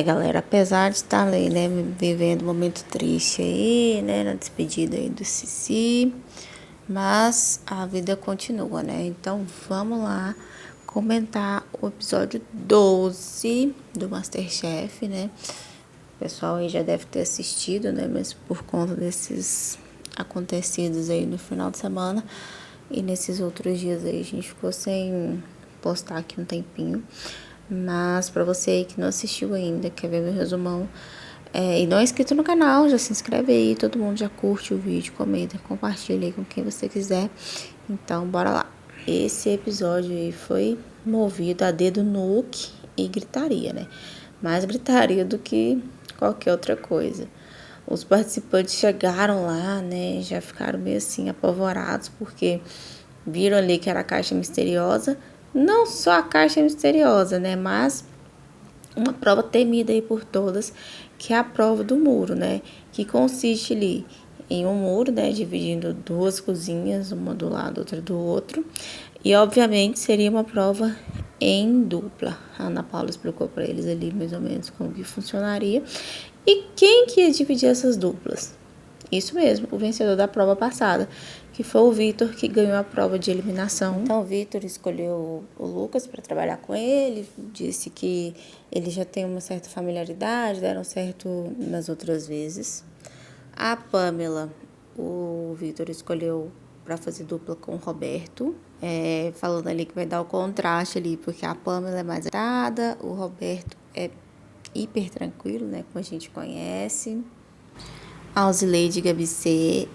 Galera, apesar de estar aí, né, vivendo um momento triste aí, né, na despedida aí do Cici, mas a vida continua, né? Então vamos lá comentar o episódio 12 do MasterChef, né? O pessoal aí já deve ter assistido, né? Mas por conta desses acontecidos aí no final de semana e nesses outros dias aí a gente ficou sem postar aqui um tempinho. Mas pra você aí que não assistiu ainda, quer ver meu resumão, e não é inscrito no canal, já se inscreve aí, todo mundo já curte o vídeo, comenta, compartilha aí com quem você quiser. Então, bora lá. Esse episódio aí foi movido a dedo no e gritaria, né? Mais gritaria do que qualquer outra coisa. Os participantes chegaram lá, né? Já ficaram meio assim apavorados, porque viram ali que era a caixa misteriosa. Não só a caixa misteriosa, né? Mas uma prova temida aí por todas, que é a prova do muro, né? Que consiste ali em um muro, né? Dividindo duas cozinhas, uma do lado, outra do outro. E, obviamente, seria uma prova em dupla. A Ana Paula explicou para eles ali mais ou menos como que funcionaria. E quem que ia dividir essas duplas? Isso mesmo, o vencedor da prova passada, que foi o Vitor, que ganhou a prova de eliminação. Então, o Vitor escolheu o Lucas para trabalhar com ele, disse que ele já tem uma certa familiaridade, deram certo nas outras vezes. A Pamela, o Vitor escolheu para fazer dupla com o Roberto, falando ali que vai dar o contraste ali, porque a Pamela é mais agitada, o Roberto é hiper tranquilo, né, como a gente conhece. A Alzileide e Gabi C,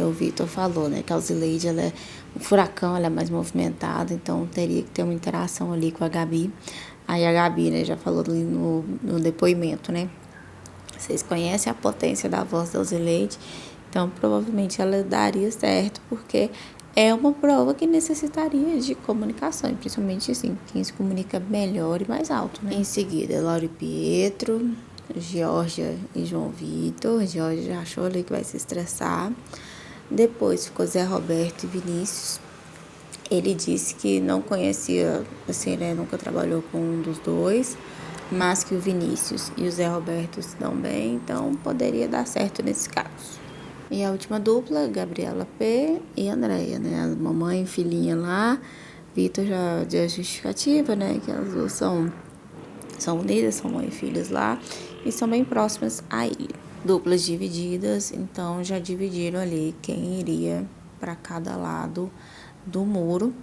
o Vitor falou, né, que a Alzileide, ela é um furacão, ela é mais movimentada, então teria que ter uma interação ali com a Gabi. Aí a Gabi, né, já falou ali no depoimento, né, vocês conhecem a potência da voz da Alzileide, então provavelmente ela daria certo, porque é uma prova que necessitaria de comunicação, principalmente assim, quem se comunica melhor e mais alto, né. Em seguida, Laura e Pietro, Georgia e João Vitor. Georgia já achou ali que vai se estressar. Depois ficou Zé Roberto e Vinícius. Ele disse que não conhecia, assim, né, nunca trabalhou com um dos dois, mas que o Vinícius e o Zé Roberto se dão bem, então poderia dar certo nesse caso. E a última dupla, Gabriela P e Andréia, né, a mamãe e filhinha lá. Vitor já deu a justificativa, né, que elas duas são unidas, são mãe e filhas lá, e são bem próximas a ele. Duplas divididas, então já dividiram ali quem iria para cada lado do muro.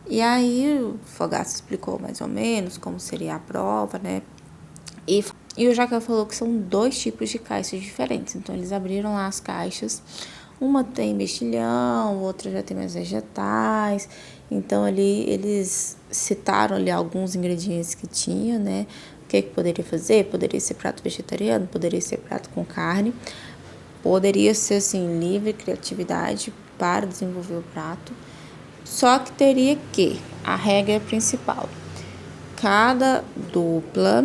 E aí o Fogaça explicou mais ou menos como seria a prova, né? E o Jacan falou que são dois tipos de caixas diferentes. Então eles abriram lá as caixas. Uma tem mexilhão, outra já tem mais vegetais. Então ali eles citaram ali alguns ingredientes que tinha, né? O que poderia fazer? Poderia ser prato vegetariano, poderia ser prato com carne. Poderia ser assim, livre criatividade para desenvolver o prato. Só que teria que, a regra principal, cada dupla,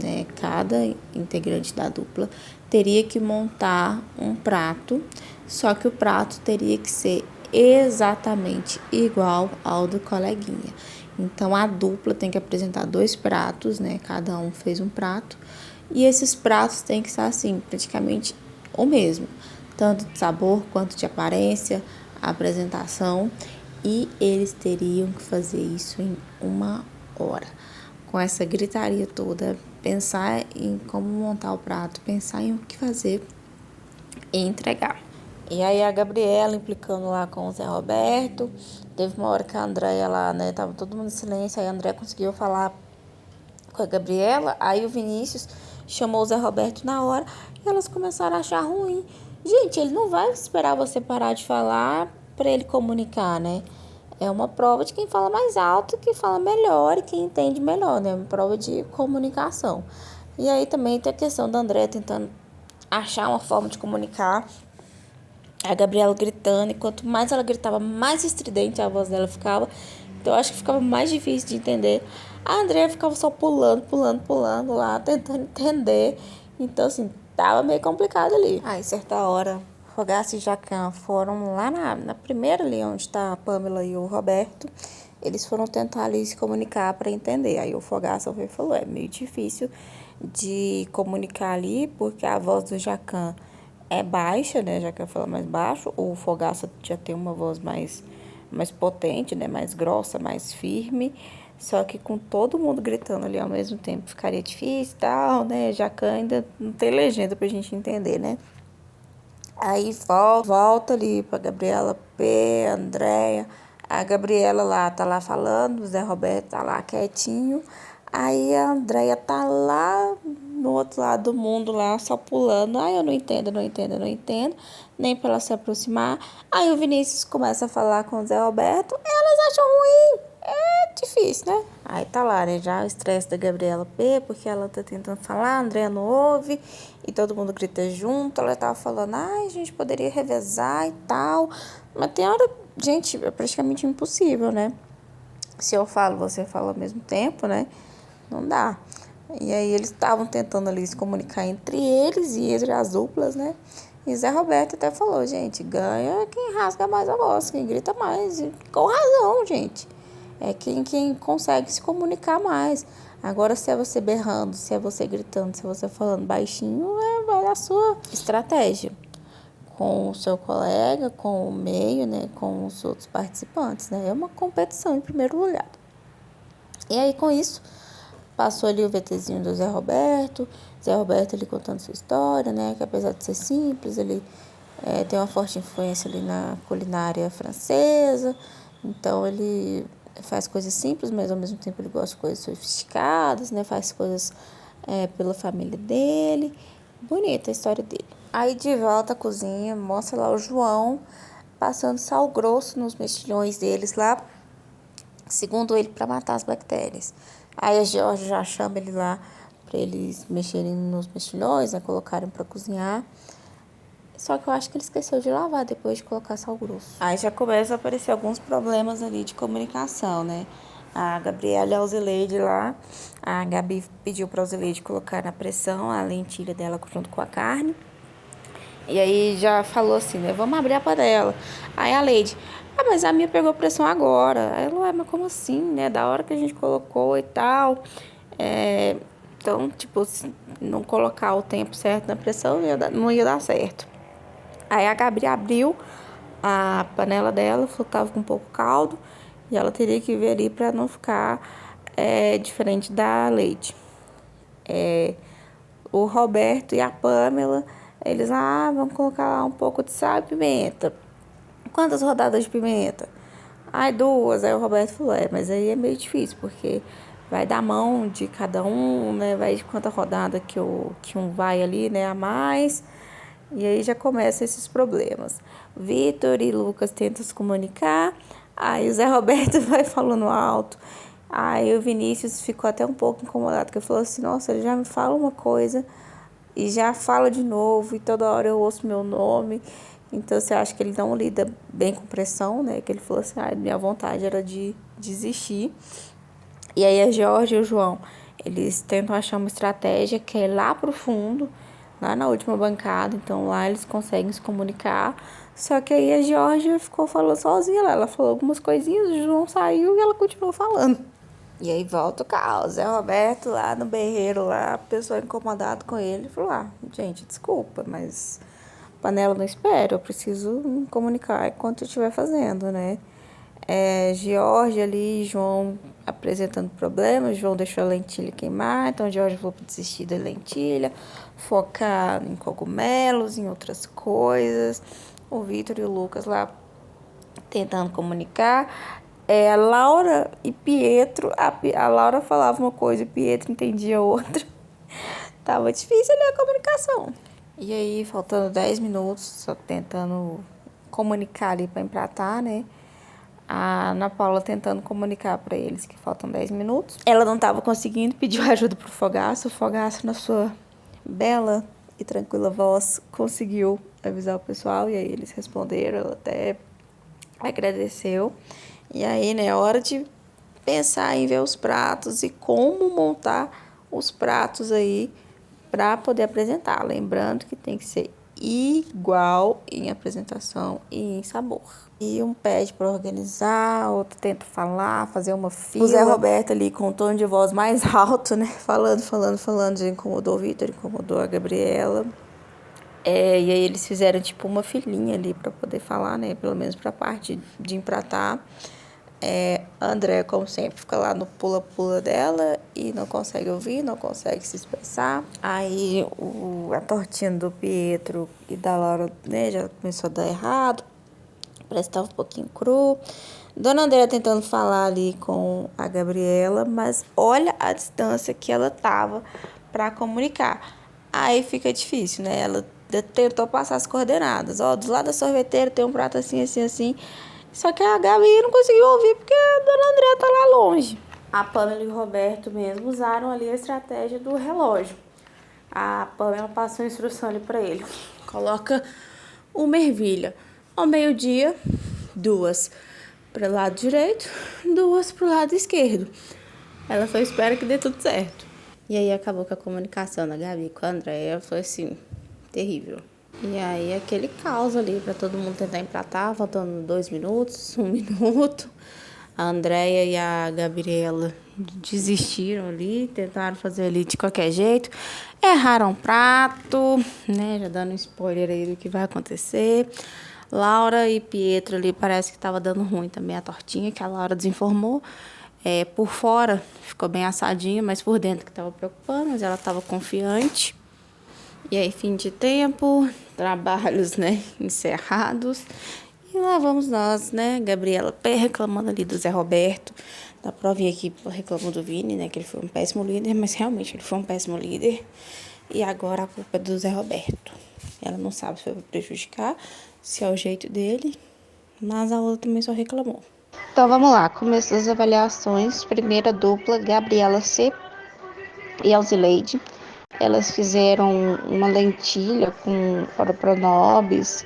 né, cada integrante da dupla teria que montar um prato, só que o prato teria que ser exatamente igual ao do coleguinha. Então a dupla tem que apresentar dois pratos, né? Cada um fez um prato, e esses pratos têm que estar assim, praticamente o mesmo, tanto de sabor quanto de aparência, apresentação, e eles teriam que fazer isso em 1 hora. Com essa gritaria toda, pensar em como montar o prato, pensar em o que fazer e entregar. E aí a Gabriela implicando lá com o Zé Roberto. Teve uma hora que a Andréia lá, né, tava todo mundo em silêncio, aí a Andréia conseguiu falar com a Gabriela, aí o Vinícius chamou o Zé Roberto na hora e elas começaram a achar ruim. Gente, ele não vai esperar você parar de falar para ele comunicar, né? É uma prova de quem fala mais alto, quem fala melhor e quem entende melhor, né? Uma prova de comunicação. E aí também tem a questão da Andréia tentando achar uma forma de comunicar. A Gabriela gritando, e quanto mais ela gritava, mais estridente a voz dela ficava. Então eu acho que ficava mais difícil de entender. A Andrea ficava só pulando lá, tentando entender. Então, assim, tava meio complicado ali. Aí, certa hora, Fogaça e Jacan foram lá na primeira ali, onde tá a Pamela e o Roberto. eles foram tentar ali se comunicar para entender. Aí o Fogaça falou, é meio difícil de comunicar ali, porque a voz do Jacan é baixa, né? Jacan fala mais baixo, o Fogaça já tem uma voz mais potente, né? Mais grossa, mais firme. Só que com todo mundo gritando ali ao mesmo tempo ficaria difícil e tal, né? Jacan ainda não tem legenda pra gente entender, né? Aí volta ali pra Gabriela P, Andréia. A Gabriela lá tá lá falando, o Zé Roberto tá lá quietinho. Aí a Andréia tá lá no outro lado do mundo lá, só pulando. Ai, eu não entendo, não entendo, não entendo. Nem pra ela se aproximar. Aí o Vinícius começa a falar com o Zé Roberto. Elas acham ruim. É difícil, né? Aí tá lá, né? Já o estresse da Gabriela P, porque ela tá tentando falar, a Andréia não ouve, e todo mundo grita junto. Ela tava falando, ai, a gente poderia revezar e tal. Mas tem hora, gente, é praticamente impossível, né? Se eu falo, você fala ao mesmo tempo, né? Não dá. E aí eles estavam tentando ali se comunicar entre eles e entre as duplas, né? E Zé Roberto até falou, gente, ganha quem rasga mais a voz, quem grita mais. E com razão, gente. É quem consegue se comunicar mais. Agora, se é você berrando, se é você gritando, se é você falando baixinho, vai a sua estratégia com o seu colega, com o meio, né, com os outros participantes, né? É uma competição em primeiro lugar. E aí, com isso, passou ali o VTzinho do Zé Roberto ele contando sua história, né, que apesar de ser simples, ele tem uma forte influência ali na culinária francesa, então ele faz coisas simples, mas ao mesmo tempo ele gosta de coisas sofisticadas, né, faz coisas pela família dele, bonita a história dele. Aí de volta à cozinha, mostra lá o João passando sal grosso nos mexilhões deles lá, segundo ele, para matar as bactérias. Aí a Georgia já chama ele lá para eles mexerem nos mexilhões, né, colocarem para cozinhar. Só que eu acho que ele esqueceu de lavar depois de colocar sal grosso. Aí já começa a aparecer alguns problemas ali de comunicação, né? A Gabriela e a Alzileide lá, a Gabi pediu para a Alzileide colocar na pressão a lentilha dela junto com a carne. E aí já falou assim, né? Vamos abrir a panela. Aí a Leide, mas a minha pegou pressão agora. Aí ela, mas como assim, né? Da hora que a gente colocou e tal. Então, tipo, se não colocar o tempo certo na pressão, não ia dar certo. Aí a Gabi abriu a panela dela, falou que tava com um pouco caldo. E ela teria que ver ali pra não ficar diferente da Leide. O Roberto e a Pamela, eles, vamos colocar lá um pouco de sal e pimenta. Quantas rodadas de pimenta? Ai, 2. Aí o Roberto falou, mas aí é meio difícil, porque vai dar mão de cada um, né? Vai de quanta rodada que um vai ali, né, a mais. E aí já começam esses problemas. Vitor e Lucas tentam se comunicar, aí o Zé Roberto vai falando alto. Aí o Vinícius ficou até um pouco incomodado, porque ele falou assim, nossa, ele já me fala uma coisa e já fala de novo, e toda hora eu ouço meu nome. Então, você acha que ele não lida bem com pressão, né? Que ele falou assim, minha vontade era de desistir. E aí a Georgia e o João, eles tentam achar uma estratégia que é lá pro fundo, lá na última bancada. Então, lá eles conseguem se comunicar. Só que aí a Georgia ficou falando sozinha lá. Ela falou algumas coisinhas, o João saiu e ela continuou falando. E aí volta o caos. Zé Roberto lá no berreiro, lá, a pessoa incomodada com ele, falou, gente, desculpa, mas panela não espera, eu preciso me comunicar enquanto eu estiver fazendo, né? George ali, João apresentando problemas, João deixou a lentilha queimar, então George falou para desistir da lentilha, focar em cogumelos, em outras coisas. O Vitor e o Lucas lá tentando comunicar. A Laura e Pietro, a Laura falava uma coisa e Pietro entendia outra. Tava difícil ali a comunicação. E aí, faltando 10 minutos, só tentando comunicar ali para empratar, né? A Ana Paula tentando comunicar para eles que faltam 10 minutos. Ela não estava conseguindo, pediu ajuda pro Fogaço. O Fogaço, na sua bela e tranquila voz, conseguiu avisar o pessoal. E aí eles responderam, ela até agradeceu. E aí, né, é hora de pensar em ver os pratos e como montar os pratos aí para poder apresentar. Lembrando que tem que ser igual em apresentação e em sabor. E um pede para organizar, outro tenta falar, fazer uma fila. O Zé Roberto ali com um tom de voz mais alto, né? Falando, já incomodou o Vitor, incomodou a Gabriela. E aí eles fizeram tipo uma filinha ali para poder falar, né? Pelo menos para a parte de empratar. A Andréia, como sempre, fica lá no pula-pula dela e não consegue ouvir, não consegue se expressar. Aí a tortinha do Pietro e da Laura, né, já começou a dar errado. Parece que estava um pouquinho cru. Dona Andréia tentando falar ali com a Gabriela, mas olha a distância que ela tava para comunicar. Aí fica difícil, né? Ela tentou passar as coordenadas. Ó, do lado da sorveteira tem um prato assim, assim, assim. Só que a Gabi não conseguiu ouvir porque a Dona Andréia tá lá longe. A Pamela e o Roberto mesmo usaram ali a estratégia do relógio. A Pamela passou a instrução ali para ele. Coloca uma ervilha. Ao meio-dia, 2 para o lado direito, 2 para o lado esquerdo. Ela só espera que dê tudo certo. E aí acabou que a comunicação da Gabi com a Andréia foi assim, terrível. E aí aquele caos ali para todo mundo tentar empratar, faltando 2 minutos, 1 minuto. A Andréia e a Gabriela desistiram ali, tentaram fazer ali de qualquer jeito. Erraram o prato, né? Já dando um spoiler aí do que vai acontecer. Laura e Pietro ali parece que estava dando ruim também a tortinha, que a Laura desinformou. Por fora ficou bem assadinha, mas por dentro que estava preocupando, mas ela estava confiante. E aí, fim de tempo, trabalhos, né, encerrados. E lá vamos nós, né, Gabriela reclamando ali do Zé Roberto. Da provinha aqui reclamou do Vini, né, que ele foi um péssimo líder, mas realmente ele foi um péssimo líder. E agora a culpa é do Zé Roberto. Ela não sabe se foi pra prejudicar, se é o jeito dele, mas a outra também só reclamou. Então vamos lá, começo das avaliações. Primeira dupla, Gabriela C. e Alzileide. Elas fizeram uma lentilha com oropronobis,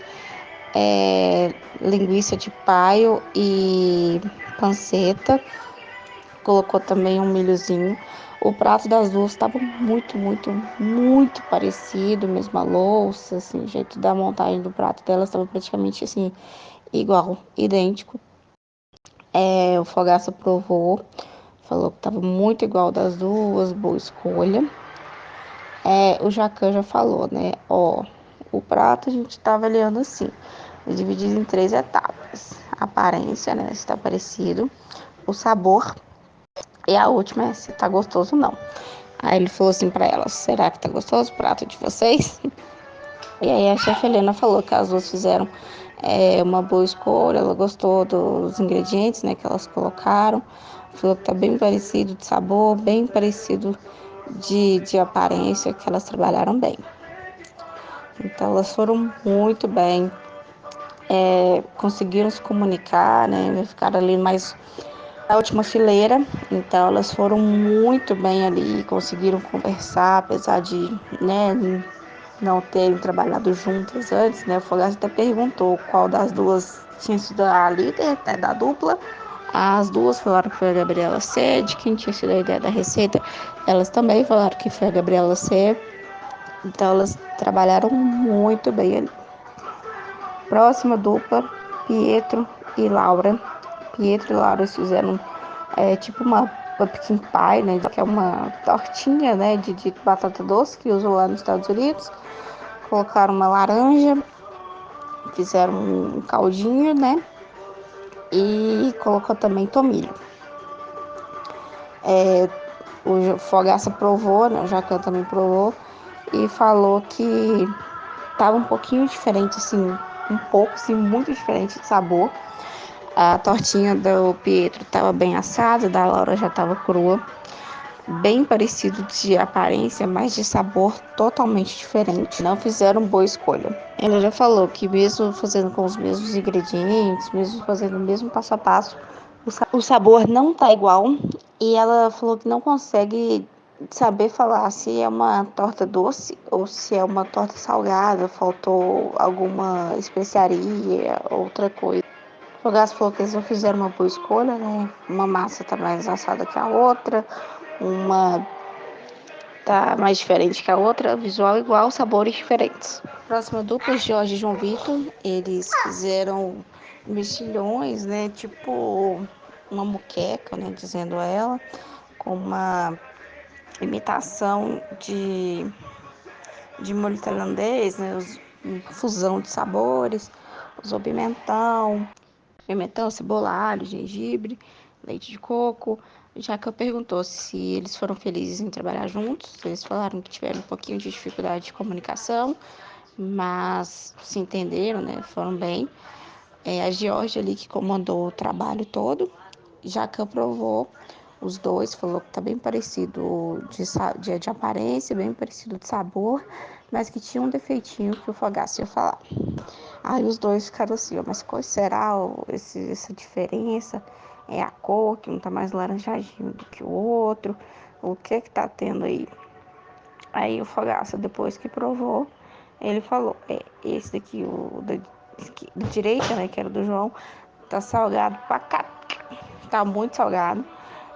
linguiça de paio e panceta. Colocou também um milhozinho. O prato das duas estava muito, muito, muito parecido, mesma louça, assim, o jeito da montagem do prato delas estava praticamente assim, igual, idêntico. O Fogaça provou, falou que estava muito igual das duas, boa escolha. O Jacan já falou, né? O prato a gente está avaliando assim, dividido em 3 etapas. A aparência, né? Se está parecido, o sabor e a última é se tá gostoso ou não. Aí ele falou assim para ela: será que tá gostoso o prato de vocês? E aí a chefe Helena falou que as duas fizeram uma boa escolha, ela gostou dos ingredientes, né, que elas colocaram. Falou que tá bem parecido de sabor, bem parecido de aparência, que elas trabalharam bem. Então elas foram muito bem, conseguiram se comunicar, né, ficaram ali mais na última fileira, então elas foram muito bem ali, conseguiram conversar, apesar de, né, não terem trabalhado juntas antes, né, o Fogaça até perguntou qual das duas tinha sido a líder, né, da dupla. As duas falaram que foi a Gabriela C, de quem tinha sido a ideia da receita, elas também falaram que foi a Gabriela C, então elas trabalharam muito bem ali. Próxima dupla, Pietro e Laura. Pietro e Laura fizeram tipo uma pumpkin pie, né, que é uma tortinha, né, de batata doce que usam lá nos Estados Unidos. Colocaram uma laranja, fizeram um caldinho, né, e colocou também tomilho. O Fogaça provou, né, o Jacan também provou e falou que tava um pouquinho diferente, assim, um pouco, assim, muito diferente de sabor. A tortinha do Pietro estava bem assada, da Laura já estava crua. Bem parecido de aparência, mas de sabor totalmente diferente. Não fizeram boa escolha. Ela já falou que mesmo fazendo com os mesmos ingredientes, mesmo fazendo o mesmo passo a passo, o sabor não tá igual. E ela falou que não consegue saber falar se é uma torta doce ou se é uma torta salgada, faltou alguma especiaria, outra coisa. O Fogaça falou que eles não fizeram uma boa escolha, né? Uma massa tá mais assada que a outra, uma tá mais diferente que a outra, visual igual, sabores diferentes. Próxima dupla, Jorge e João Vitor, eles fizeram mexilhões, né, tipo uma muqueca, né, dizendo ela, com uma imitação de molho tailandês, né, fusão de sabores, usou pimentão, cebola, alho, gengibre, leite de coco. Já que eu perguntou se eles foram felizes em trabalhar juntos, eles falaram que tiveram um pouquinho de dificuldade de comunicação, mas se entenderam, né? Foram bem. A Georgia ali que comandou o trabalho todo, já que aprovou os dois, falou que tá bem parecido de aparência, bem parecido de sabor, mas que tinha um defeitinho que o Fogaça ia falar. Aí os dois ficaram assim, ó, mas qual será essa diferença? É a cor, que um tá mais laranjadinho do que o outro, o que tá tendo aí? Aí o Fogaça, depois que provou, ele falou, esse daqui, da direita, né, que era do João, tá salgado pra cá, tá muito salgado.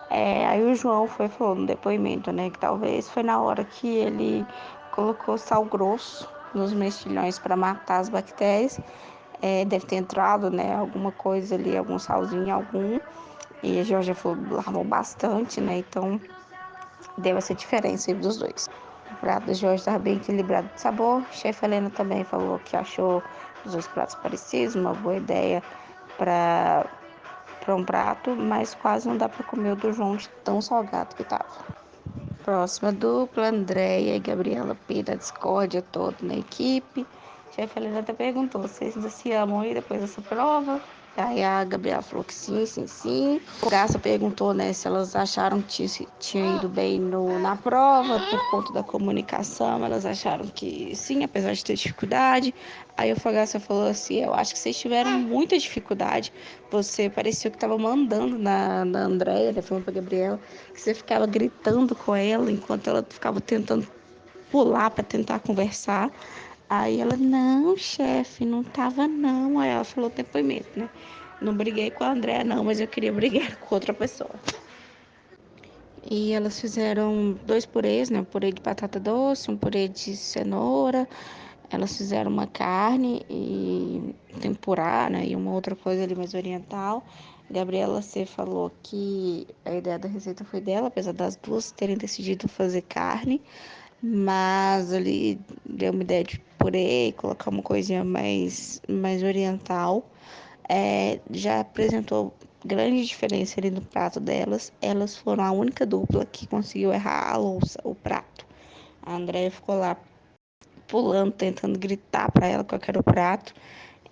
Aí o João foi falou no depoimento, né, que talvez foi na hora que ele colocou sal grosso nos mexilhões para matar as bactérias. Deve ter entrado, né, alguma coisa ali, algum salzinho, e a Georgia falou, lavou bastante, né, então deu essa diferença aí dos dois. O prato da Jorge estava bem equilibrado de sabor. Chefe Helena também falou que achou os dois pratos parecidos, uma boa ideia para um prato, mas quase não dá para comer o do João de tão salgado que estava. Próxima dupla, Andréia e Gabriela P da discórdia toda na equipe. Chefe Helena até perguntou se vocês ainda se amam aí depois dessa prova. Aí a Gabriela falou que sim, sim, sim. O Graça perguntou, né, se elas acharam que tinha ido bem na prova, por conta da comunicação. Elas acharam que sim, apesar de ter dificuldade. Aí o Fogaça falou assim, eu acho que vocês tiveram muita dificuldade. Você parecia que estava mandando na Andréia, né, falando pra Gabriela, que você ficava gritando com ela enquanto ela ficava tentando pular para tentar conversar. Aí ela, não, chefe, não tava não. Aí ela falou o depoimento, né? Não briguei com a Andréa, não, mas eu queria brigar com outra pessoa. E elas fizeram dois purês, né? Um purê de batata doce, um purê de cenoura. Elas fizeram uma carne e tempurá, né? E uma outra coisa ali mais oriental. Gabriela C falou que a ideia da receita foi dela, apesar das duas terem decidido fazer carne. Mas ali deu uma ideia de purê, colocar uma coisinha mais oriental. Já apresentou grande diferença ali no prato delas. Elas foram a única dupla que conseguiu errar a louça, o prato. A Andrea ficou lá pulando, tentando gritar para ela qual era o prato.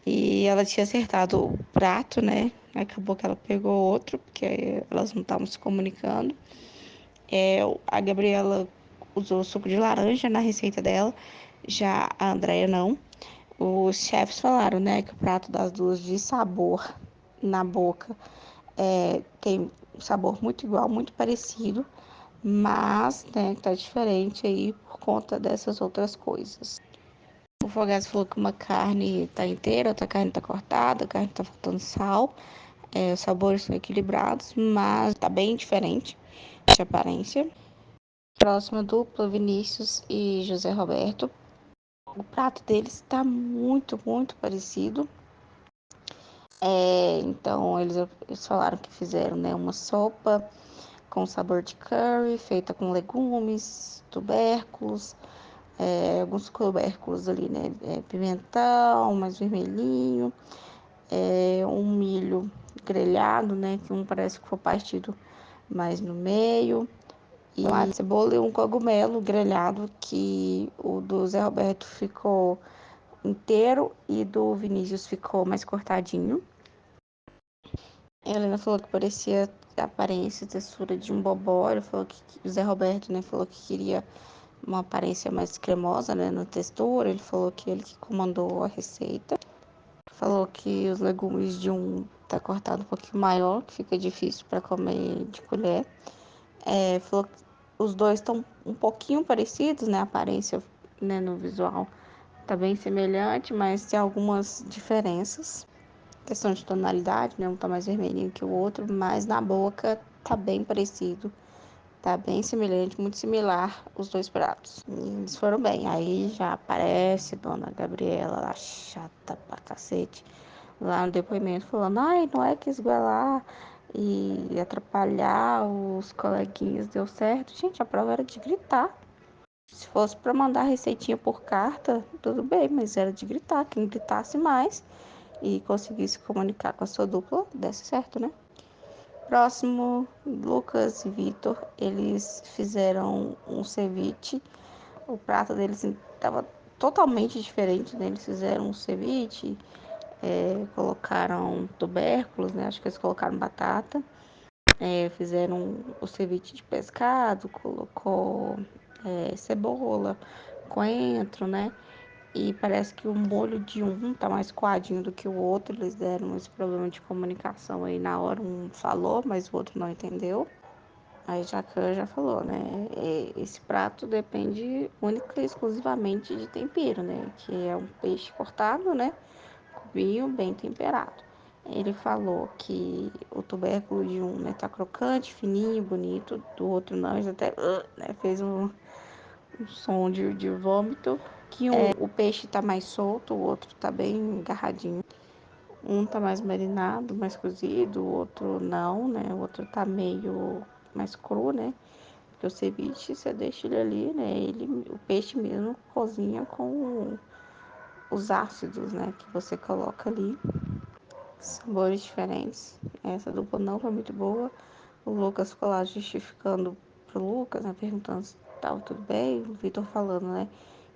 E ela tinha acertado o prato, né? Acabou que ela pegou outro, porque elas não estavam se comunicando. A Gabriela usou suco de laranja na receita dela, já a Andrea não. Os chefs falaram, né, que o prato das duas de sabor na boca tem um sabor muito igual, muito parecido, mas, né, tá diferente aí por conta dessas outras coisas. O Fogaça falou que uma carne tá inteira, outra carne tá cortada, a carne tá faltando sal. Os sabores são equilibrados, mas tá bem diferente de aparência. Próxima dupla, Vinícius e José Roberto. O prato deles está muito, muito parecido. Então, eles falaram que fizeram, né, uma sopa com sabor de curry, feita com legumes, tubérculos, alguns tubérculos ali, né, pimentão, mais vermelhinho, um milho grelhado, né, que um parece que foi partido mais no meio, e uma cebola e um cogumelo grelhado, que o do Zé Roberto ficou inteiro e do Vinícius ficou mais cortadinho. A Helena falou que parecia a aparência e textura de um bobó. Ele falou que o Zé Roberto, né, falou que queria uma aparência mais cremosa, né, na textura. Ele falou que ele que comandou a receita. Falou que os legumes de um tá cortado um pouquinho maior, que fica difícil para comer de colher. Falou que os dois estão um pouquinho parecidos, né, a aparência, né, no visual tá bem semelhante, mas tem algumas diferenças. Questão de tonalidade, né? Um tá mais vermelhinho que o outro, mas na boca tá bem parecido, tá bem semelhante, muito similar os dois pratos. E eles foram bem. Aí já aparece Dona Gabriela, lá chata pra cacete, lá no depoimento, falando: ai, não é que esgoelar e atrapalhar os coleguinhas deu certo. Gente, a prova era de gritar. Se fosse para mandar receitinha por carta, tudo bem, mas era de gritar. Quem gritasse mais e conseguisse comunicar com a sua dupla, desse certo, né? Próximo, Lucas e Vitor, eles fizeram um ceviche. O prato deles estava totalmente diferente, né? Eles fizeram um ceviche, colocaram tubérculos, né? Acho que eles colocaram batata. Fizeram o ceviche de pescado, colocou cebola, coentro, né? E parece que o molho de um tá mais coadinho do que o outro. Eles deram esse problema de comunicação aí na hora. Um falou, mas o outro não entendeu. Aí Jacan já falou, né? Esse prato depende única e exclusivamente de tempero, né? Que é um peixe cortado, né? Cubinho bem temperado. Ele falou que o tubérculo de um, né, tá crocante, fininho, bonito, do outro não, ele até né, fez um som de vômito. Que o peixe tá mais solto, o outro tá bem agarradinho. Um tá mais marinado, mais cozido, o outro não, né? O outro tá meio mais cru, né? Porque o ceviche, você deixa ele ali, né? O peixe mesmo cozinha com os ácidos, né? Que você coloca ali. Sabores diferentes. Essa dupla não foi muito boa. O Lucas ficou lá justificando pro Lucas, né? Perguntando se tava tudo bem. O Vitor falando, né?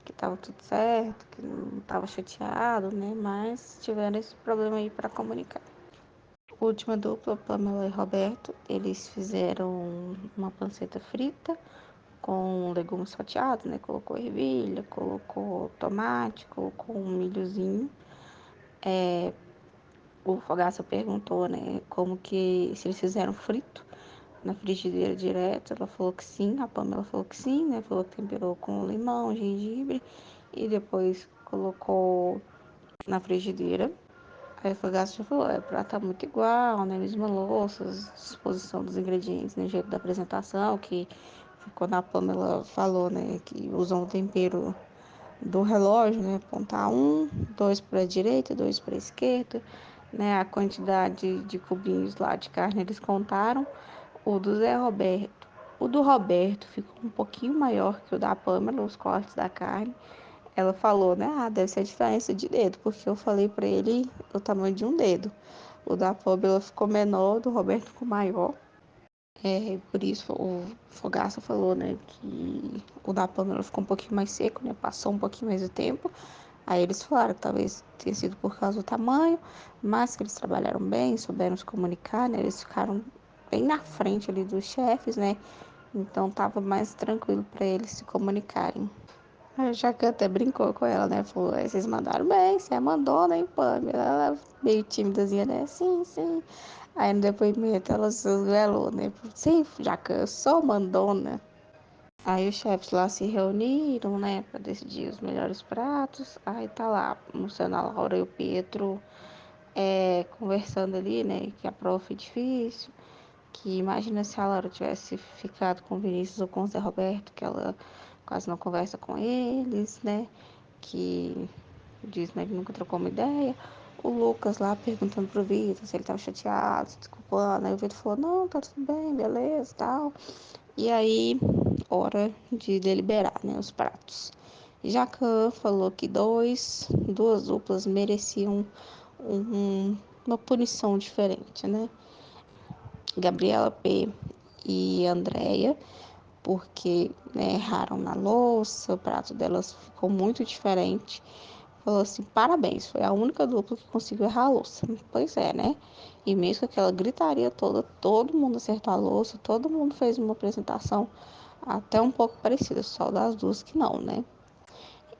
Que tava tudo certo, que não tava chateado, né? Mas tiveram esse problema aí para comunicar. A última dupla, Pamela e Roberto, eles fizeram uma panceta frita com legumes fatiados, né? Colocou ervilha, colocou tomate, colocou um milhozinho. O Fogaça perguntou, né, como que se eles fizeram frito na frigideira direto. Ela falou que sim, a Pamela falou que sim, né? Falou que temperou com limão, gengibre e depois colocou na frigideira. Aí o Fogaça já falou, o prato tá muito igual, né? Mesma louça, disposição dos ingredientes, né? Jeito da apresentação, que quando a Pamela falou, né, que usam o tempero do relógio, né? Apontar um, dois para a direita, dois para a esquerda, né? A quantidade de cubinhos lá de carne eles contaram. O do Zé Roberto. O do Roberto ficou um pouquinho maior que o da Pamela, os cortes da carne. Ela falou, né? Ah, deve ser a diferença de dedo, porque eu falei para ele o tamanho de um dedo. O da Pamela ficou menor, o do Roberto ficou maior. Por isso o Fogaça falou, né, que o da Pamela ficou um pouquinho mais seco, né, passou um pouquinho mais de tempo. Aí eles falaram que talvez tenha sido por causa do tamanho, mas que eles trabalharam bem, souberam se comunicar, né, eles ficaram bem na frente ali dos chefes, né, então tava mais tranquilo para eles se comunicarem. A Jacan até brincou com ela, né, falou, vocês mandaram bem, você mandou, né, Pamela? Ela meio tímidazinha, né, sim, sim. Aí no depoimento ela se esvelou, né? Sim, já que eu sou mandona. Aí os chefes lá se reuniram, né, para decidir os melhores pratos. Aí tá lá, mostrando a Laura e o Pietro conversando ali, né, que a prova foi difícil. Que imagina se a Laura tivesse ficado com o Vinícius ou com o Zé Roberto, que ela quase não conversa com eles, né? Que diz, né, que nunca trocou uma ideia. O Lucas lá perguntando pro Vitor se ele tava chateado, se desculpando. Aí o Vitor falou, não, tá tudo bem, beleza, tal. E aí, hora de deliberar, né, os pratos. Jacan falou que duas duplas mereciam uma punição diferente, né? Gabriela P e Andréia, porque né, erraram na louça, o prato delas ficou muito diferente. Falou assim, parabéns, foi a única dupla que conseguiu errar a louça. Pois é, né? E mesmo com aquela gritaria toda, todo mundo acertou a louça, todo mundo fez uma apresentação até um pouco parecida, só das duas que não, né?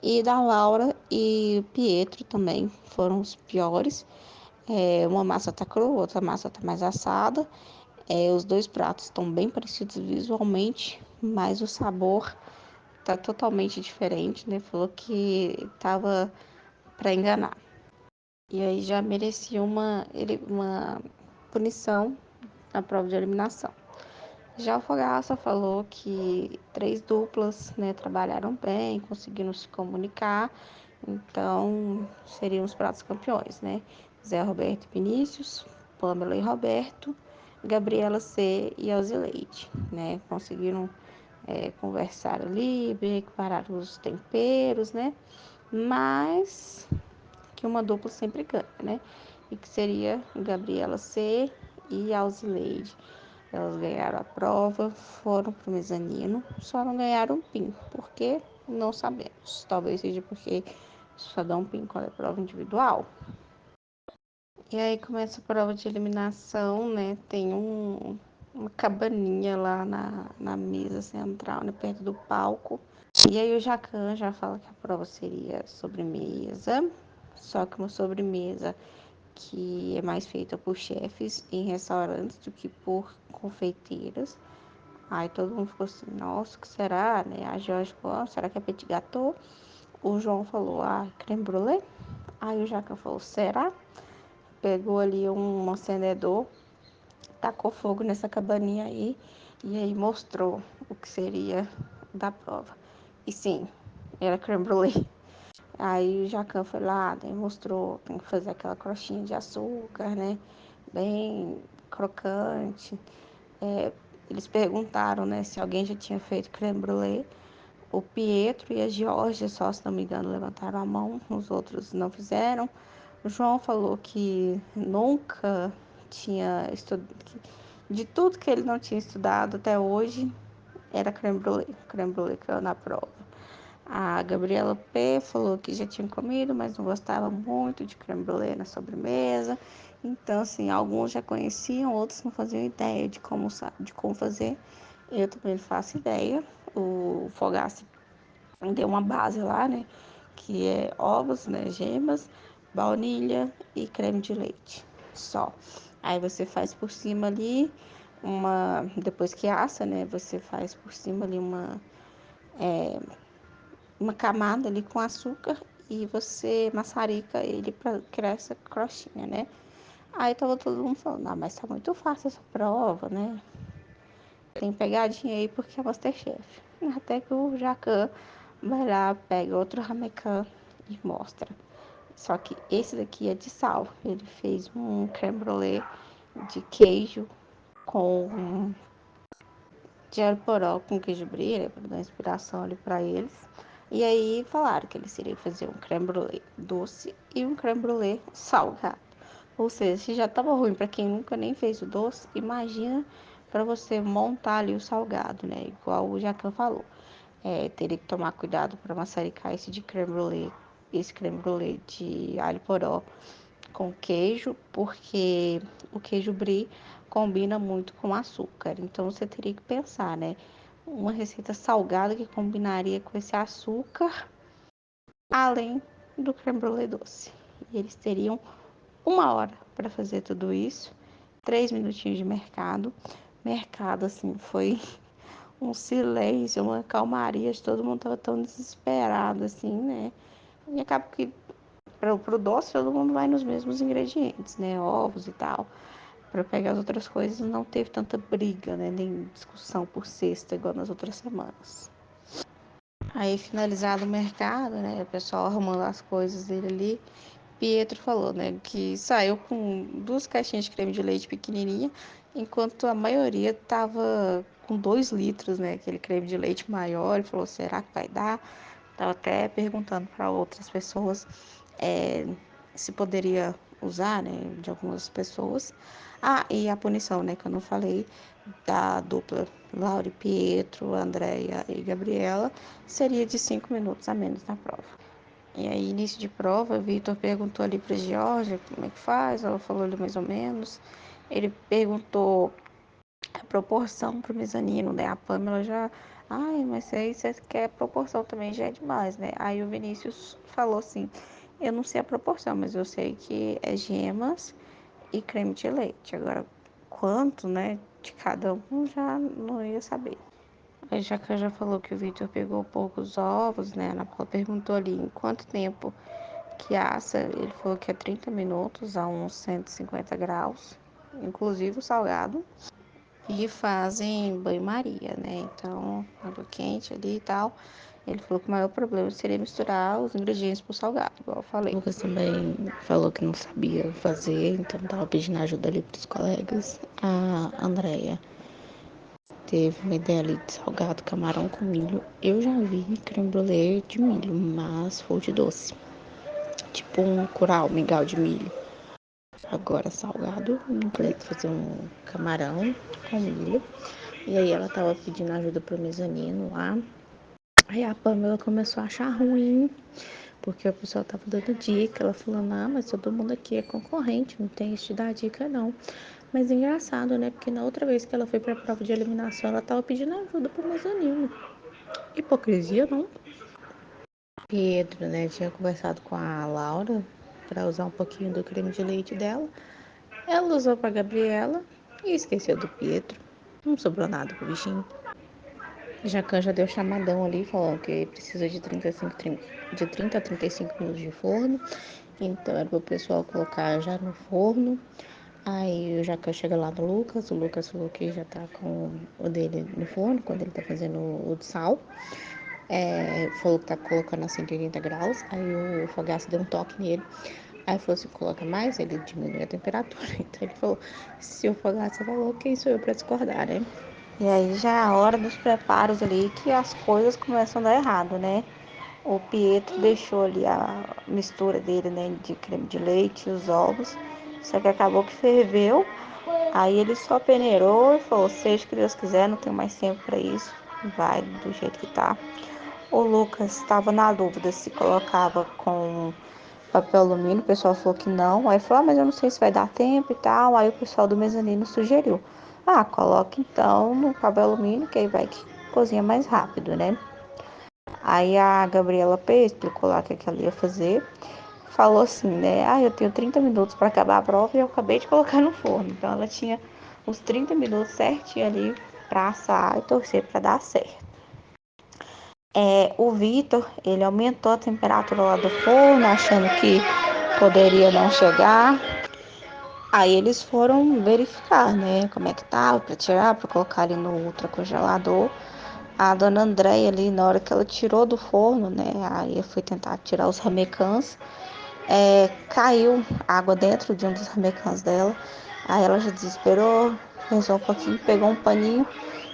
E da Laura e Pietro também foram os piores. Uma massa tá crua, outra massa tá mais assada. Os dois pratos estão bem parecidos visualmente, mas o sabor tá totalmente diferente, né? Falou que tava para enganar. E aí já merecia uma punição na prova de eliminação. Já o Fogaça falou que 3 duplas, né, trabalharam bem, conseguiram se comunicar, então seriam os pratos campeões, né? Zé Roberto e Vinícius, Pamela e Roberto, Gabriela C e Alzileide, né? Conseguiram conversar ali, ver que pararam os temperos, né? Mas que uma dupla sempre ganha, né? E que seria Gabriela C e Alzileide. Elas ganharam a prova, foram para o mezanino, só não ganharam um PIN. Por quê? Não sabemos. Talvez seja porque só dá um PIN quando é prova individual. E aí começa a prova de eliminação, né? Tem uma cabaninha lá na mesa central, né? Perto do palco. E aí o Jacan já fala que a prova seria sobremesa, só que uma sobremesa que é mais feita por chefes em restaurantes do que por confeiteiras. Aí todo mundo ficou assim, nossa, o que será, né? A Jorge falou, será que é petit gâteau? O João falou, creme brulee. Aí o Jacan falou, será? Pegou ali um acendedor, tacou fogo nessa cabaninha aí e aí mostrou o que seria da prova. E sim, era creme brulee. Aí o Jacan foi lá, daí mostrou, tem que fazer aquela crostinha de açúcar, né? Bem crocante. É, eles perguntaram, né, se alguém já tinha feito creme brulee. O Pietro e a Georgia, só se não me engano, levantaram a mão, os outros não fizeram. O João falou que nunca tinha estudado, de tudo que ele não tinha estudado até hoje, era creme brulee caiu na prova. A Gabriela P falou que já tinha comido, mas não gostava muito de creme brulee na sobremesa. Então, assim, alguns já conheciam, outros não faziam ideia de como fazer. Eu também não faço ideia. O Fogaça deu uma base lá, né? Que é ovos, né? Gemas, baunilha e creme de leite. Só. Aí você faz por cima ali depois que assa, né? Você faz por cima ali uma camada ali com açúcar e você maçarica ele para criar essa crostinha, né? Aí tava todo mundo falando, mas tá muito fácil essa prova, né? Tem pegadinha aí porque é Masterchef. Até que o Jacan vai lá, pega outro ramecan e mostra. Só que esse daqui é de sal. Ele fez um creme brulee de queijo com de alho poró com queijo brie, né, para dar inspiração ali para eles. E aí falaram que eles iriam fazer um creme brulee doce e um creme brulee salgado. Ou seja, se já estava ruim para quem nunca nem fez o doce, imagina para você montar ali o salgado, né? Igual o Jacan falou. Teria que tomar cuidado para maçaricar esse creme brulee de alho poró com queijo, porque o queijo brie combina muito com açúcar. Então você teria que pensar, né? Uma receita salgada que combinaria com esse açúcar, além do creme brulee doce. E eles teriam 1 hora para fazer tudo isso, 3 minutinhos de mercado. Mercado, assim, foi um silêncio, uma calmaria, todo mundo tava tão desesperado, assim, né? E acaba que pro doce todo mundo vai nos mesmos ingredientes, né? Ovos e tal. Para pegar as outras coisas não teve tanta briga, né? Nem discussão por cesta igual nas outras semanas. Aí finalizado o mercado, né? O pessoal arrumando as coisas dele ali. Pietro falou, né, que saiu com 2 caixinhas de creme de leite pequenininha, enquanto a maioria tava com 2 litros, né, aquele creme de leite maior. Ele falou, será que vai dar? Tava até perguntando para outras pessoas é, se poderia usar, né, de algumas pessoas. E a punição, né, que eu não falei, da dupla Laura e Pietro, Andréia e Gabriela, seria de 5 minutos a menos na prova. E aí, início de prova, o Vitor perguntou ali para a Georgia como é que faz, ela falou ali mais ou menos. Ele perguntou a proporção para o mezanino, né? A Pamela já, mas aí você quer proporção também, já é demais, né? Aí o Vinícius falou assim, eu não sei a proporção, mas eu sei que é gemas e creme de leite. Agora, quanto, né, de cada um, já não ia saber. A Jaca já falou que o Vitor pegou poucos ovos, né? Ana Paula perguntou ali em quanto tempo que assa. Ele falou que é 30 minutos a uns 150 graus, inclusive o salgado. e fazem banho-maria, né? Então, água quente ali e tal. Ele falou que o maior problema seria misturar os ingredientes pro salgado, igual eu O falei. Lucas também falou que não sabia fazer, então tava pedindo ajuda ali pros colegas. A Andrea teve uma ideia ali de salgado, camarão com milho. Eu já vi creme brulee de milho, mas foi de doce. Tipo um curau, mingau de milho. Agora salgado, falei que fazer um camarão com milho. E aí ela tava pedindo ajuda pro mezanino lá. Aí a Pamela começou a achar ruim, porque o pessoal tava dando dica. Ela falou, não, mas todo mundo aqui é concorrente, não tem isso de dar dica não. Mas é engraçado, né? Porque na outra vez que ela foi pra prova de eliminação, ela tava pedindo ajuda pro mezanino. Hipocrisia, não? Pedro, né, tinha conversado com a Laura para usar um pouquinho do creme de leite dela. Ela usou pra Gabriela e esqueceu do Pietro. Não sobrou nada pro bichinho. Jacan já deu chamadão ali, falando que precisa de 30 a 35 minutos de forno. Então era pro pessoal colocar já no forno. Aí o Jacan chega lá no Lucas, o Lucas falou que já tá com o dele no forno, quando ele tá fazendo o de sal. Falou que tá colocando a 180 graus. Aí o Fogaça deu um toque nele. Aí falou assim, coloca mais, ele diminui a temperatura. Então ele falou, se o Fogaça falou, quem sou eu pra discordar, né? E aí já é a hora dos preparos ali que as coisas começam a dar errado, né? O Pietro deixou ali a mistura dele, né, de creme de leite e os ovos, só que acabou que ferveu. Aí ele só peneirou e falou: seja o que Deus quiser, não tenho mais tempo para isso, vai do jeito que tá. O Lucas estava na dúvida se colocava com papel alumínio, o pessoal falou que não. Aí falou: ah, mas eu não sei se vai dar tempo e tal. Aí o pessoal do mezanino sugeriu: ah, coloque então no papel alumínio, que aí vai que cozinha mais rápido, né? Aí a Gabriela P explicou lá o que ela ia fazer. Falou assim, né? Ah, eu tenho 30 minutos para acabar a prova e eu acabei de colocar no forno. Então ela tinha os 30 minutos certinho ali para assar e torcer para dar certo. O Vitor, ele aumentou a temperatura lá do forno, achando que poderia não chegar. Aí eles foram verificar, né, como é que tava, para tirar, para colocar ali no ultracongelador. A dona Andréia ali, na hora que ela tirou do forno, né, aí foi tentar tirar os ramecãs, caiu água dentro de um dos ramecãs dela. Aí ela já desesperou, pensou um pouquinho, pegou um paninho,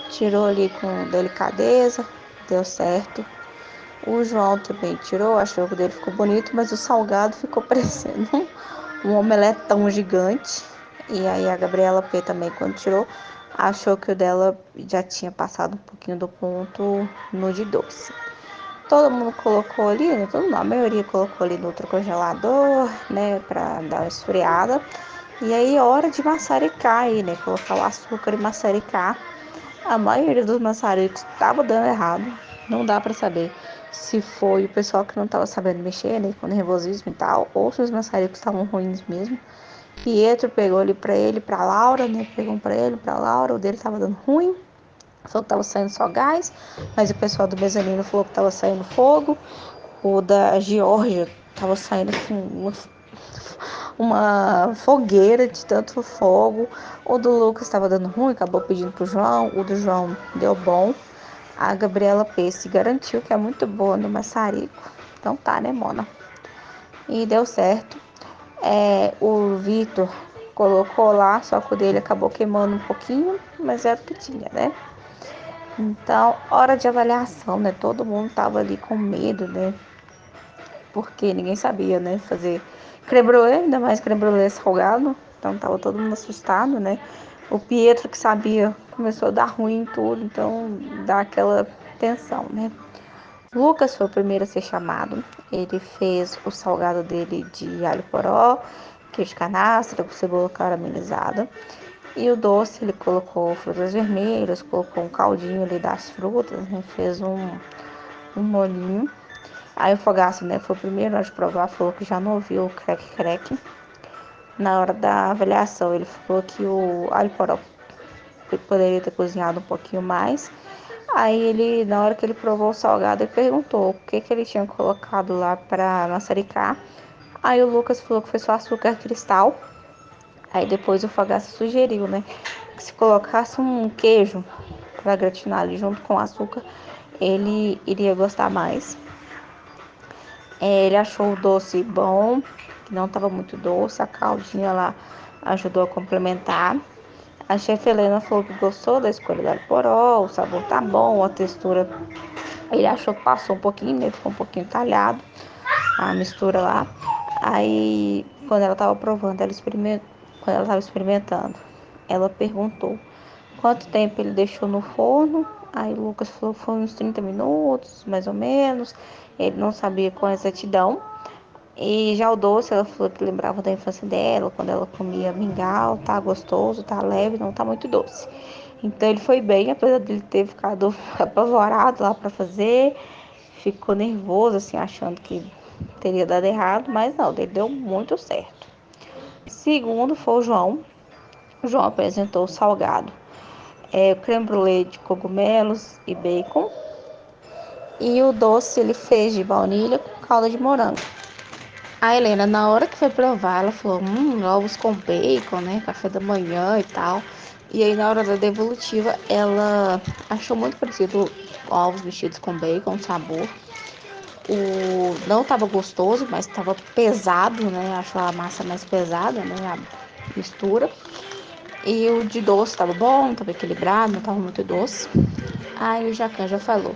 tirou ali com delicadeza, deu certo. O João também tirou, achou que o dele ficou bonito, mas o salgado ficou parecendo um omeletão gigante. E aí a Gabriela P também, quando tirou, achou que o dela já tinha passado um pouquinho do ponto no de doce. Todo mundo colocou ali, né? Todo mundo, a maioria colocou ali no outro congelador, né? Pra dar uma esfriada. E aí, hora de maçaricar aí, né? Colocar o açúcar e maçaricar. A maioria dos maçaricos estava dando errado. Não dá para saber se foi o pessoal que não estava sabendo mexer, né? Com nervosismo e tal, ou se os maçaricos estavam ruins mesmo. Pietro pegou ali para ele, para Laura, né? Pegou um para ele, para Laura. O dele estava dando ruim. Falou que tava saindo só gás, mas o pessoal do mezanino falou que tava saindo fogo. O da Geórgia tava saindo com uma fogueira de tanto fogo. O do Lucas estava dando ruim, acabou pedindo pro João. O do João deu bom. A Gabriela Pesse garantiu que é muito boa no maçarico. Então tá, né, Mona? E deu certo. O Vitor colocou lá, só que o dele acabou queimando um pouquinho, mas era o que tinha, né? Então, hora de avaliação, né? Todo mundo tava ali com medo, né? Porque ninguém sabia, né? Fazer creme brulee, ainda mais creme brulee salgado. Então, tava todo mundo assustado, né? O Pietro, que sabia, começou a dar ruim em tudo. Então, dá aquela tensão, né? Lucas foi o primeiro a ser chamado. Ele fez o salgado dele de alho poró, queijo canastra, com cebola caramelizada. E o doce ele colocou frutas vermelhas, colocou um caldinho ali das frutas, né? Fez um molhinho. Aí o Fogaça, né, foi o primeiro a provar, falou que já não ouviu o crack-crack. Na hora da avaliação, ele falou que o alho poró poderia ter cozinhado um pouquinho mais. Aí ele, na hora que ele provou o salgado, ele perguntou o que ele tinha colocado lá para maçaricar. Aí o Lucas falou que foi só açúcar cristal. Aí depois o Fogaça sugeriu, né, que se colocasse um queijo para gratinar ali junto com o açúcar, ele iria gostar mais. Ele achou o doce bom, que não estava muito doce, a caldinha lá ajudou a complementar. A chefe Helena falou que gostou da escolha da poró, o sabor tá bom, a textura ele achou que passou um pouquinho, né? Ficou um pouquinho talhado a mistura lá. Aí, quando ela estava provando, quando ela estava experimentando, ela perguntou quanto tempo ele deixou no forno. Aí o Lucas falou que foi uns 30 minutos, mais ou menos. Ele não sabia com exatidão. E já o doce, ela falou que lembrava da infância dela, quando ela comia mingau, tá gostoso, tá leve, não tá muito doce. Então ele foi bem, apesar dele ter ficado apavorado lá para fazer, ficou nervoso, assim, achando que teria dado errado, mas não, ele deu muito certo. Segundo foi o João. O João apresentou o salgado, o creme brulee de cogumelos e bacon. E o doce ele fez de baunilha com calda de morango. A Helena, na hora que foi provar, ela falou, ovos com bacon, né? Café da manhã e tal. E aí, na hora da devolutiva, ela achou muito parecido ovos mexidos com bacon, o sabor. Não estava gostoso, mas estava pesado, né? Achou a massa mais pesada, né? A mistura. E o de doce estava bom, estava equilibrado, não estava muito doce. Aí o Jacan já falou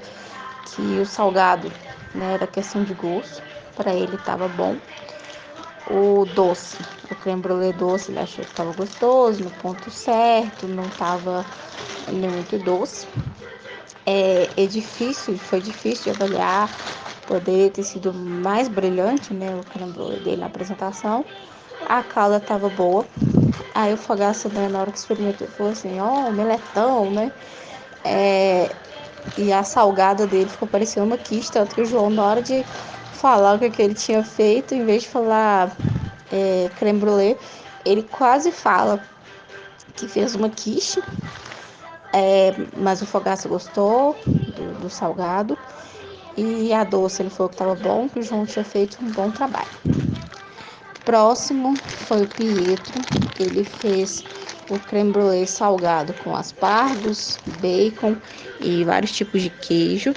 que o salgado, né, era questão de gosto. Para ele estava bom. O doce, o creme brulee doce, ele achou que estava gostoso, no ponto certo, não estava nem muito doce. Foi difícil de avaliar, poderia ter sido mais brilhante, né, o creme brulee dele na apresentação. A calda estava boa. Aí o Fogaça, né, na hora que experimentou, falou assim, meletão, né? E a salgada dele ficou parecendo uma quiche, tanto que o João, na hora de falar o que ele tinha feito, em vez de falar creme brulee, ele quase fala que fez uma quiche, mas o Fogaça gostou do salgado. E a doce ele falou que estava bom, que o João tinha feito um bom trabalho. Próximo foi o Pietro, ele fez o creme brulee salgado com aspargos, bacon e vários tipos de queijo.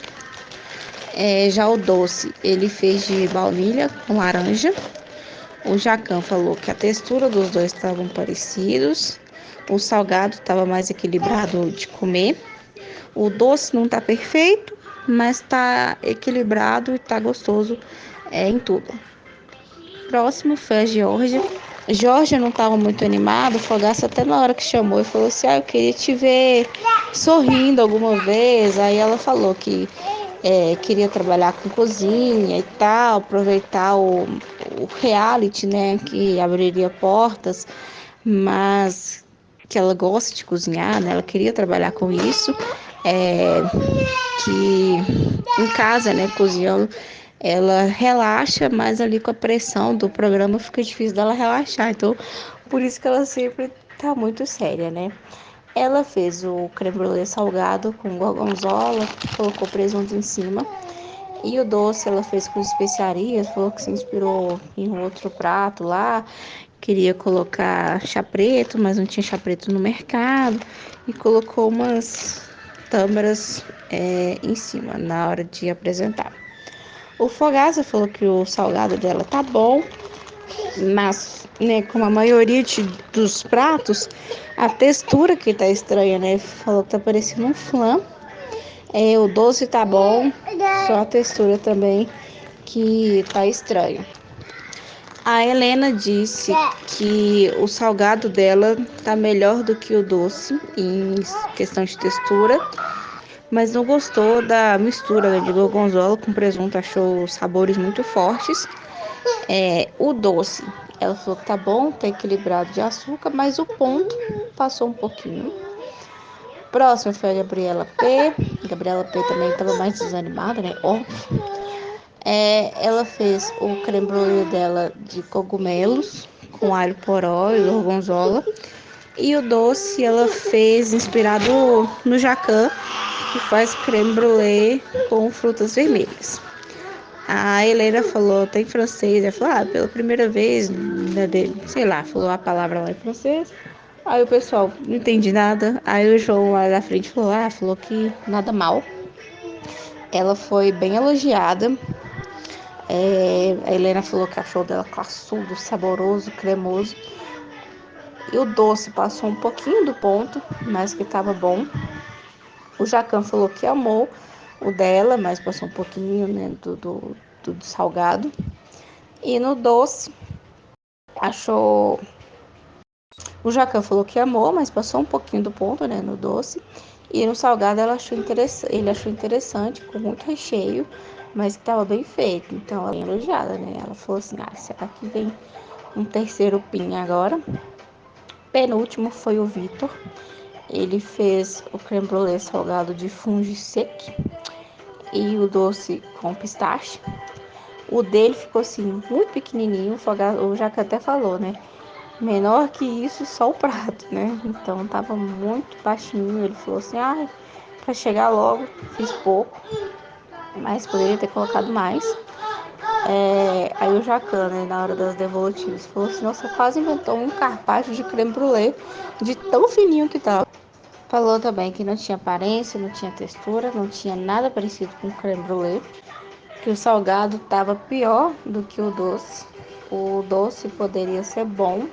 Já o doce ele fez de baunilha com laranja. O Jacan falou que a textura dos dois estavam parecidos. O salgado estava mais equilibrado de comer. O doce não está perfeito, mas está equilibrado e está gostoso em tudo. Próximo foi a Georgia. Georgia não estava muito animada, o Fogaça até na hora que chamou e falou assim, eu queria te ver sorrindo alguma vez. Aí ela falou que queria trabalhar com cozinha e tal, aproveitar o reality, né, que abriria portas, mas que ela gosta de cozinhar, né, ela queria trabalhar com isso, que em casa, né, cozinhando, ela relaxa, mas ali com a pressão do programa fica difícil dela relaxar, então por isso que ela sempre tá muito séria, né. Ela fez o creme brulee salgado com gorgonzola, colocou presunto em cima. E o doce ela fez com especiarias, falou que se inspirou em um outro prato lá. Queria colocar chá preto, mas não tinha chá preto no mercado. E colocou umas tâmaras em cima na hora de apresentar. O Fogaça falou que o salgado dela tá bom, mas, né, como a maioria dos pratos, a textura que tá estranha, né? Falou que tá parecendo um flan. O doce tá bom, só a textura também que tá estranho. A Helena disse que o salgado dela tá melhor do que o doce em questão de textura, mas não gostou da mistura, né, de gorgonzola com presunto, achou os sabores muito fortes. O doce, ela falou que tá bom, tá equilibrado de açúcar, mas o ponto passou um pouquinho. Próximo foi a Gabriela P. Gabriela P também estava mais desanimada, né? Óbvio. Ela fez o creme brulee dela de cogumelos com alho poró e gorgonzola. E o doce ela fez inspirado no Jacan, que faz creme brulee com frutas vermelhas. A Helena falou, tem francês. Ela falou, pela primeira vez, né, sei lá, falou a palavra lá em francês. Aí o pessoal, não entendi nada. Aí o João lá na frente falou, falou que nada mal. Ela foi bem elogiada. A Helena falou que achou dela classudo, saboroso, cremoso. E o doce passou um pouquinho do ponto, mas que estava bom. O Jacan falou que amou o dela, mas passou um pouquinho, né, do salgado. E no doce, achou. O Jacan falou que amou, mas passou um pouquinho do ponto, né, no doce. E no salgado ele achou interessante, com muito recheio, mas que estava bem feito. Então ela é elogiada, né? Ela falou assim: será que vem um terceiro pin agora? Penúltimo foi o Vitor. Ele fez o creme brulee salgado de fungo seco e o doce com pistache. O dele ficou assim, muito pequenininho. O Jaca até falou, né? Menor que isso, só o prato, né? Então tava muito baixinho. Ele falou assim: para chegar logo, fiz pouco, mas poderia ter colocado mais. Aí o Jacan, né, na hora das devolutivas, falou assim: nossa, quase inventou um carpaccio de creme brulee de tão fininho que tava. Falou também que não tinha aparência, não tinha textura, não tinha nada parecido com creme brulee, que o salgado estava pior do que o doce. O doce poderia ser bom,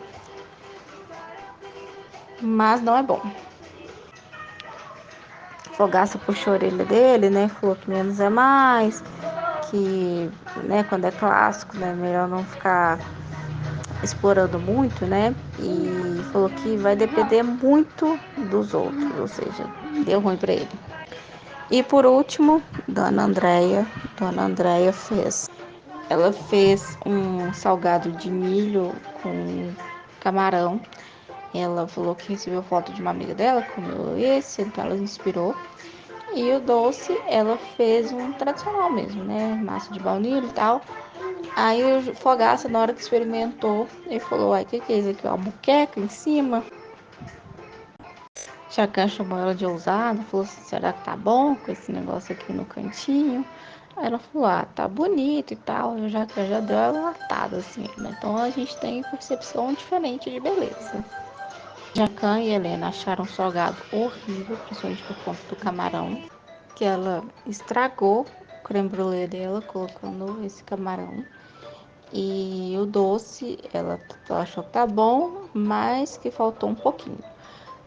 mas não é bom. Fogaça puxou a orelha dele, né? Falou que menos é mais, que, né, quando é clássico, né, melhor não ficar explorando muito, né? E falou que vai depender muito dos outros, ou seja, deu ruim para ele. E por último, Dona Andréia ela fez um salgado de milho com camarão. Ela falou que recebeu foto de uma amiga dela, comeu esse, então ela inspirou. E o doce, ela fez um tradicional mesmo, né? Massa de baunilha e tal. Aí o Fogaça, na hora que experimentou, ele falou: o que é isso aqui? Uma muqueca em cima. Jacan chamou ela de ousada, falou assim: será que tá bom com esse negócio aqui no cantinho? Aí ela falou: tá bonito e tal. E o Jacan já deu uma latada assim, né? Então a gente tem percepção diferente de beleza. Jacan e Helena acharam o salgado horrível, principalmente por conta do camarão, que ela estragou o creme brulee dela colocando esse camarão. E o doce, ela achou que tá bom, mas que faltou um pouquinho.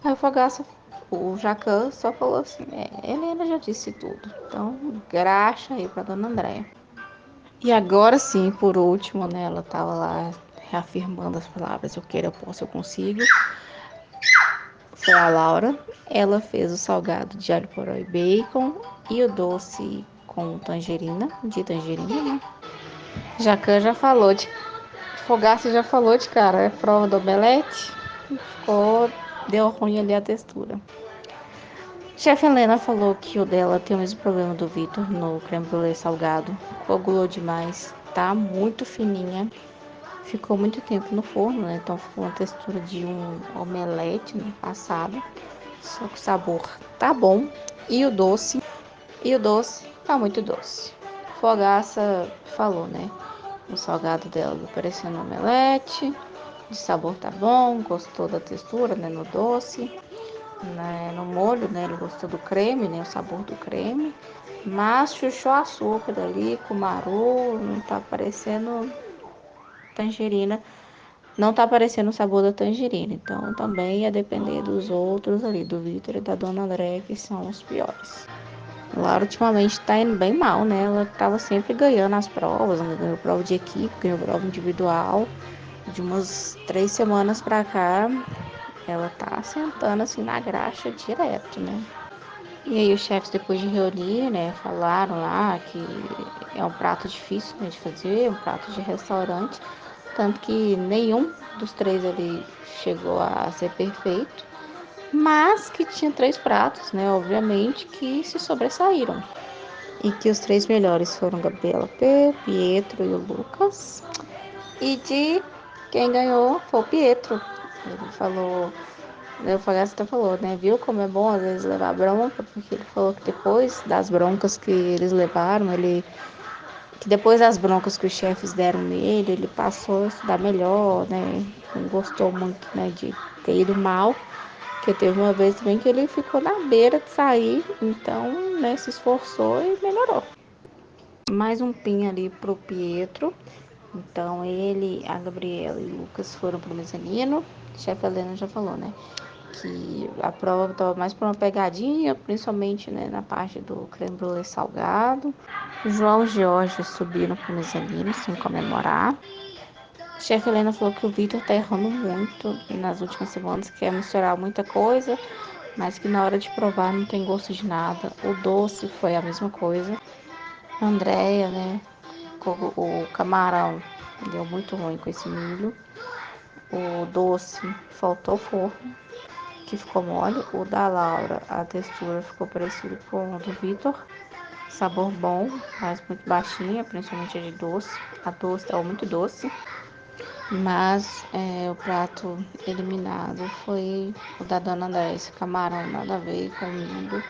Aí o Fogaça, o Jacan só falou assim: Helena já disse tudo. Então, graxa aí pra Dona Andréia. E agora sim, por último, né, ela tava lá reafirmando as palavras: eu quero, eu posso, eu consigo. Foi a Laura. Ela fez o salgado de alho poró e bacon e o doce com tangerina, né? Jacan já falou de Fogaça já falou de cara, é prova do omelete. Ficou, deu ruim ali a textura. Chefe Helena falou que o dela tem o mesmo problema do Vitor no creme brulee salgado. Coagulou demais, tá muito fininha. Ficou muito tempo no forno, né? Então ficou uma textura de um omelete, né, passado. Só que o sabor tá bom. E o doce? E o doce tá muito doce. Fogaça falou, né? O salgado dela parecendo um omelete. De sabor tá bom, gostou da textura, né? No doce, né, no molho, né? Ele gostou do creme, né? O sabor do creme. Mas chuchou açúcar ali, cumaru, não tá parecendo tangerina. Não tá aparecendo o sabor da tangerina. Então também ia depender dos outros ali, do Vitor e da Dona André, que são os piores. Laura ultimamente tá indo bem mal, né? Ela tava sempre ganhando as provas, ganhou prova de equipe, ganhou prova individual. De umas 3 semanas pra cá, ela tá sentando assim na graxa direto, né? E aí os chefes, depois de reunir, né, falaram lá que é um prato difícil, né, de fazer, um prato de restaurante, tanto que nenhum dos três ali chegou a ser perfeito, mas que tinha 3 pratos, né, obviamente, que se sobressaíram. E que os 3 melhores foram Gabriela P, Pietro e o Lucas. E de quem ganhou foi o Pietro. Ele falou, o Fogaça até falou, né? Viu como é bom às vezes levar bronca, porque ele falou que depois das broncas que eles levaram, ele que depois das broncas que os chefes deram nele, ele passou a estudar melhor, né? Não gostou muito, né, de ter ido mal, porque teve uma vez também que ele ficou na beira de sair, então, né, se esforçou e melhorou. Mais um pin ali pro Pietro. Então ele, a Gabriela e o Lucas foram pro mezanino. A chefe Helena já falou, né? Que a prova estava mais para uma pegadinha, principalmente, né, na parte do creme brulee salgado. João e Jorge subiram pro mezanino sem comemorar. A chefe Helena falou que o Vitor tá errando muito nas últimas semanas, quer misturar muita coisa, mas que na hora de provar não tem gosto de nada. O doce foi a mesma coisa. A Andréia, né, o camarão deu muito ruim com esse milho. O doce faltou forno, que ficou mole. O da Laura, a textura ficou parecida com o do Vitor. Sabor bom, mas muito baixinha, principalmente a de doce. A doce estava muito doce. Mas o prato eliminado foi o da Dona Andréia. Esse camarão nada a ver com o milho.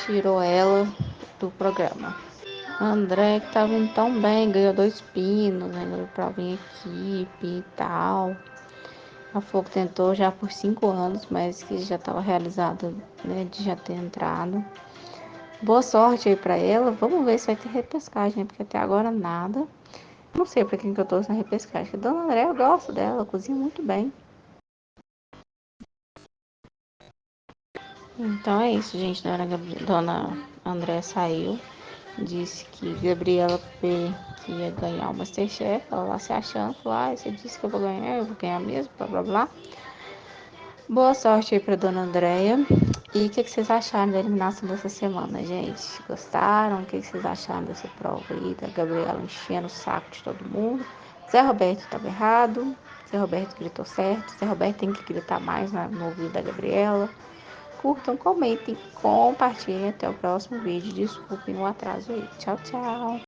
Tirou ela do programa. A André, que tava indo tão bem, ganhou 2 pinos, né? Ganhou prova em equipe e tal. A Fogo tentou já por 5 anos, mas que já estava realizada, né? De já ter entrado. Boa sorte aí pra ela. Vamos ver se vai ter repescagem, né? Porque até agora nada. Não sei pra quem que eu torço na repescagem. A Dona André, eu gosto dela, cozinha muito bem. Então é isso, gente. Dona André saiu. Disse que Gabriela P. que ia ganhar o Masterchef. Ela lá se achando. Falou, você disse que eu vou ganhar mesmo, blá blá blá. Boa sorte aí pra Dona Andréia. E o que vocês acharam da eliminação dessa semana, gente? Gostaram? O que vocês acharam dessa prova aí? Da Gabriela enchendo o saco de todo mundo. Zé Roberto estava errado. Zé Roberto gritou certo. Zé Roberto tem que gritar mais no ouvido da Gabriela. Curtam, comentem, compartilhem. Até o próximo vídeo. Desculpem o atraso aí. Tchau, tchau.